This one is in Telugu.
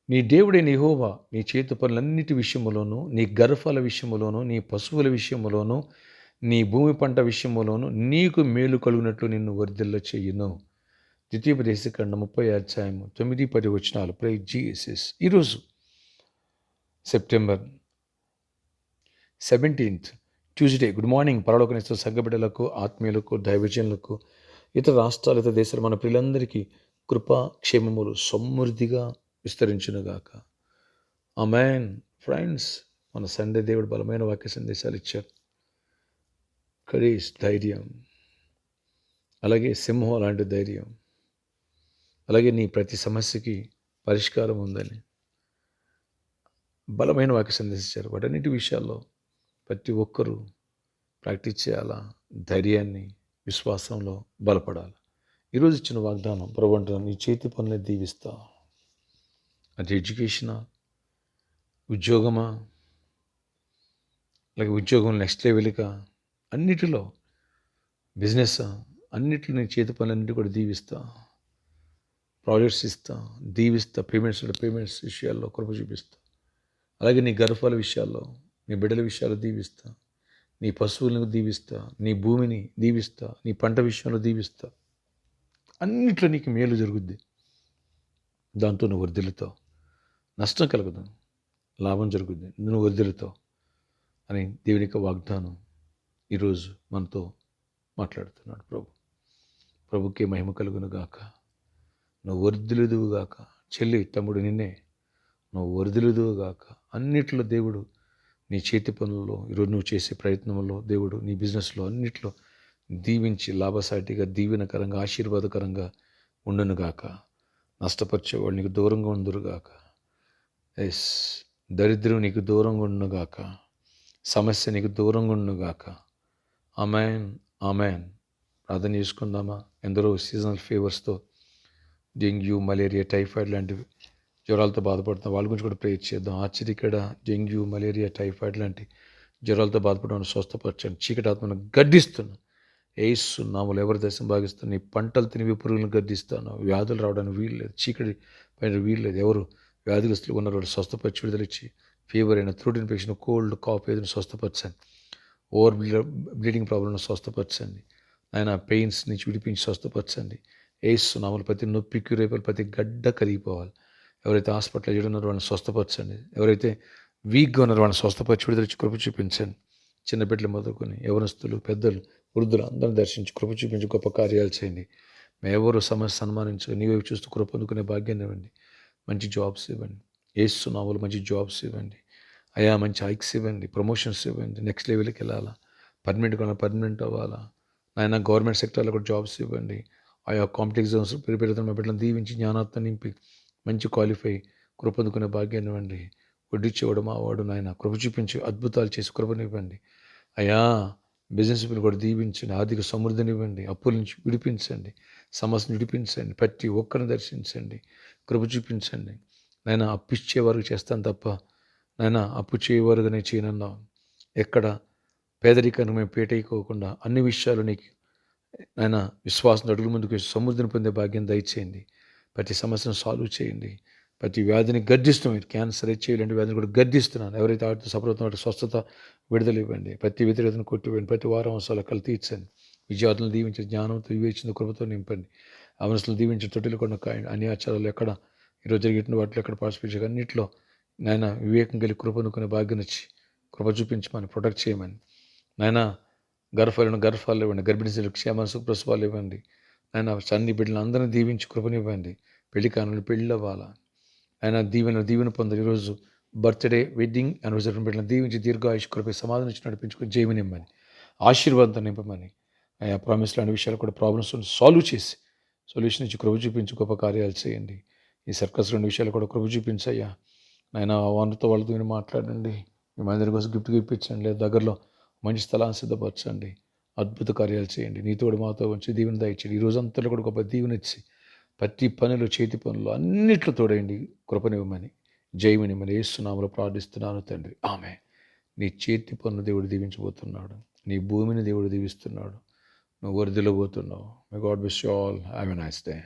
నీ దేవుడైన యెహోవా నీ చేతి పనులన్నిటి విషయములోను, నీ గర్భఫల విషయములోను, నీ పశువుల విషయములోను, నీ భూమి పంట విషయములోను నీకు మేలు కలుగునట్లు నిన్ను వర్ధిల్ల చేయును. ద్వితీయోపదేశకాండం 30 9-10 ప్రైజ్ జీసస్. ఈరోజు సెప్టెంబర్ 17 ట్యూస్డే. Good morning. పరలోకనిస్తున్న సంఘ బిడ్డలకు, ఆత్మీయులకు, దైవజనులకు, ఇతర రాష్ట్రాలు, ఇతర దేశాలు, మన పిల్లలందరికీ కృపా క్షేమములు సమృద్ధిగా విస్తరించునుగాక. ఆమేన్. ఫ్రెండ్స్, మన సండే దేవుడు బలమైన వాక్య సందేశాలు ఇచ్చారు. కరేజ్, ధైర్యం, అలాగే సింహం లాంటి ధైర్యం, అలాగే నీ ప్రతి సమస్యకి పరిష్కారం ఉందని బలమైన వాక్య సందేశించారు. వాటన్నిటి విషయాల్లో ప్రతి ఒక్కరూ ప్రాక్టీస్ చేయాలా, ధైర్యాన్ని, విశ్వాసంలో బలపడాలి. ఈరోజు ఇచ్చిన వాగ్దానం, ప్రభు అంటున్నాను, నీ చేతి పనులే దీవిస్తా. అది ఎడ్యుకేషనా, ఉద్యోగమా, అలాగే ఉద్యోగం నెక్స్ట్ లెవెల్గా, అన్నిటిలో బిజినెస్, అన్నిటిలో నీ చేతి పనులన్నిటి కూడా దీవిస్తా. ప్రాజెక్ట్స్ ఇస్తా, దీవిస్తా. పేమెంట్స్ విషయాల్లో కృప చూపిస్తా. అలాగే నీ గర్భాల విషయాల్లో, నీ బిడ్డల విషయాల్లో దీవిస్తా. నీ పశువులను దీవిస్తా, నీ భూమిని దీవిస్తా, నీ పంట విషయంలో దీవిస్తా. అన్నిట్లో నీకు మేలు జరుగుద్ది. దాంతో నువ్వు వర్ధిల్లుతావు. నష్టం కలగదు, లాభం జరుగుద్ది, నువ్వు వర్ధిల్లుతావు అని దేవునికి వాగ్దానం ఈరోజు మనతో మాట్లాడుతున్నాడు ప్రభుకే మహిమ కలుగును గాక. నువ్వు వర్ధిల్లుదువు గాక. చెల్లి, తమ్ముడు, నిన్నే నువ్వు వర్ధిల్లుదువు గాక. అన్నిట్లో దేవుడు నీ చేతి పనుల్లో, ఈరోజు నువ్వు చేసే ప్రయత్నంలో దేవుడు నీ బిజినెస్లో అన్నిట్లో దీవించి లాభసాటిగా, దీవెనకరంగా, ఆశీర్వాదకరంగా ఉండునుగాక. నష్టపరిచేవాళ్ళు నీకు దూరంగా ఉందురుగాక. ఎస్, దరిద్రం నీకు దూరంగా ఉండునుగాక. సమస్య నీకు దూరంగా ఉండునుగాక. Amen, amen. ప్రార్థన చేసుకుందామా? ఎందరో సీజనల్ ఫీవర్స్తో, డెంగ్యూ, మలేరియా, టైఫాయిడ్ లాంటివి జ్వరాలతో బాధపడుతున్న వాళ్ళ గురించి కూడా ప్రేయర్ చేద్దాం. ఆశ్చర్యకర డెంగ్యూ, మలేరియా, టైఫాయిడ్ లాంటి జ్వరాలతో బాధపడడం స్వస్థపరచండి. చీకటి ఆత్మను గడ్డిస్తున్నా. యేసు నామములో ఎవరి దేశం భాగిస్తున్నా, నీ పంటలు తినివి పురుగులను గద్దిస్తాను. వ్యాధులు రావడానికి వీలు లేదు, చీకటి పైన వీలు లేదు. ఎవరు వ్యాధిగ్రస్తులు ఉన్నారు వాళ్ళు స్వస్థపరిచి విడుదలిచ్చి, ఫీవర్ అయిన, థ్రోట్ ఇన్ఫెక్షన్, కోల్డ్, కాఫ్ ఏదైనా స్వస్థపరచండి. ఓవర్ బ్లీడింగ్ ప్రాబ్లమ్ను స్వస్థపరచండి. ఆయన పెయిన్స్ నుంచి విడిపించి స్వస్థపరచండి. యేసు నామములో ప్రతి నొప్పి క్యూరేపల్, ప్రతి గడ్డ కరిగిపోవాలి. ఎవరైతే హాస్పిటల్లో ఉన్నారో వాళ్ళని స్వస్థపరచండి. ఎవరైతే వీక్గా ఉన్నారో వాళ్ళని స్వస్థపరిచి విడుదలిచ్చి కృప చూపించండి. చిన్న బిడ్డలు మొదలుకొని యవనస్తులు, పెద్దలు, వృద్ధులు అందరిని దర్శించి కృప చూపించి గొప్ప కార్యాలు చేయండి. ఎవరు సమస్య సన్మానించు, నీ వైపు చూస్తూ కృప పొందుకునే భాగ్యాన్ని ఇవ్వండి. మంచి జాబ్స్ ఇవ్వండి. యేసు నామములో మంచి జాబ్స్ ఇవ్వండి. అయా మంచి హైక్స్ ఇవ్వండి, ప్రమోషన్స్ ఇవ్వండి. నెక్స్ట్ లెవెల్కి వెళ్ళాలా, పర్మనెంట్ అవ్వాలా. నాయన గవర్నమెంట్ సెక్టర్లో కూడా జాబ్స్ ఇవ్వండి. ఆయా కాంపిటేటివ్ ఎగ్జామ్స్ ప్రిపేర్ మా బిడ్డలను దీవించి జ్ఞానాత్మ నింపి మంచి క్వాలిఫై, కృప పొందుకునే భాగ్యాన్ని ఇవ్వండి. వడ్డిచ్చేవాడు మావాడు నాయన కృప చూపించి అద్భుతాలు చేసి కృపనివ్వండి. అయా బిజినెస్ కూడా దీవించండి. ఆర్థిక సమృద్ధినివ్వండి. అప్పుల నుంచి విడిపించండి. సమస్యను విడిపించండి. ప్రతి ఒక్కరిని దర్శించండి. కృప చూపించండి. నాయన అప్పు ఇచ్చేవారికి చేస్తాను తప్ప నాయన అప్పు చేయవారుగా నేను చేయనన్నావు. ఎక్కడ పేదరికాన్ని మేము పేటైకోకుండా అన్ని విషయాలు నీకు నాయన విశ్వాసం అడుగుల ముందుకు సమృద్ధిని పొందే భాగ్యం దయచేయండి. ప్రతి సమస్యను సాల్వ్ చేయండి. ప్రతి వ్యాధిని గర్దిస్తున్నాం. క్యాన్సర్, హెచ్ఐవి లాంటి వ్యాధిని కూడా గర్దిస్తున్నాను. ఎవరైతే వాటితో సఫలవుతున్న స్వస్థత, విడుదల ఇవ్వండి. ప్రతి వ్యతిరేకతను కొట్టివ్వండి. ప్రతి వారం అవసరాలు కలు తీర్చండి. విద్యార్థులను దీవించి జ్ఞానంతో, వివేచన, కృపతో నింపండి. అవనస్తులు దీవించి తొట్టిలు కొన్న అన్ని ఆచారాలు ఎక్కడ ఈరోజు జరిగిన వాటిలో ఎక్కడ పార్టిసిపేట్ చేయగా అన్నింటిలో నాయన వివేకం కలిగి కృప అనుకునే భాగ్యం ఇచ్చి కృప చూపించమని, ప్రొటెక్ట్ చేయమని. నాయన గర్భాలు ఇవ్వండి. గర్భిణీ స్త్రీలకు క్షేమ సుప్రసవాలు ఇవ్వండి. నాయన అన్ని బిడ్డలను అందరినీ దీవించి కృపనివ్వండి. పెళ్లి కానులు పెళ్ళి అవ్వాలా. ఆయన దీవెన పొందారు. ఈరోజు బర్త్డే, వెడ్డింగ్, యానివర్సరీ బిడ్డలను దీవించి దీర్ఘాయుష్ కృప సమాధానం ఇచ్చి నడిపించుకొని జయమనిమ్మని, ఆశీర్వాదంతో నింపమని, ఆయా ప్రామిస్ లాంటి విషయాలు కూడా ప్రాబ్లమ్స్ సాల్వ్ చేసి సొల్యూషన్ ఇచ్చి కృప చూపించి గొప్ప కార్యాలు చేయండి. ఈ సర్కస్ రెండు విషయాలు కూడా కృప చూపించయ్యా. ఆయన వాళ్ళతో మీరు మాట్లాడండి. మీ అందరి కోసం గిఫ్ట్గా ఇప్పించండి. లేదా దగ్గరలో మంచి స్థలాన్ని సిద్ధపరచండి. అద్భుత కార్యాలు చేయండి. నీతోడు మాతో వచ్చి దీవెన దయచేయండి. ఈ రోజంతా కూడా గొప్ప దీవెనిచ్చి ప్రతి పనులు, చేతి పనులు అన్నిట్లో తోడైండి కృపనివ్వమని, జయమనివ్వమని యేసు నామములో ప్రార్థిస్తున్నాను తండ్రి. ఆమె నీ చేతి పనులు దేవుడు దీవించబోతున్నాడు. నీ భూమిని దేవుడు దీవిస్తున్నాడు. నువ్వు వర్ధిల్లబోతున్నావు. May God wish you all have a nice day.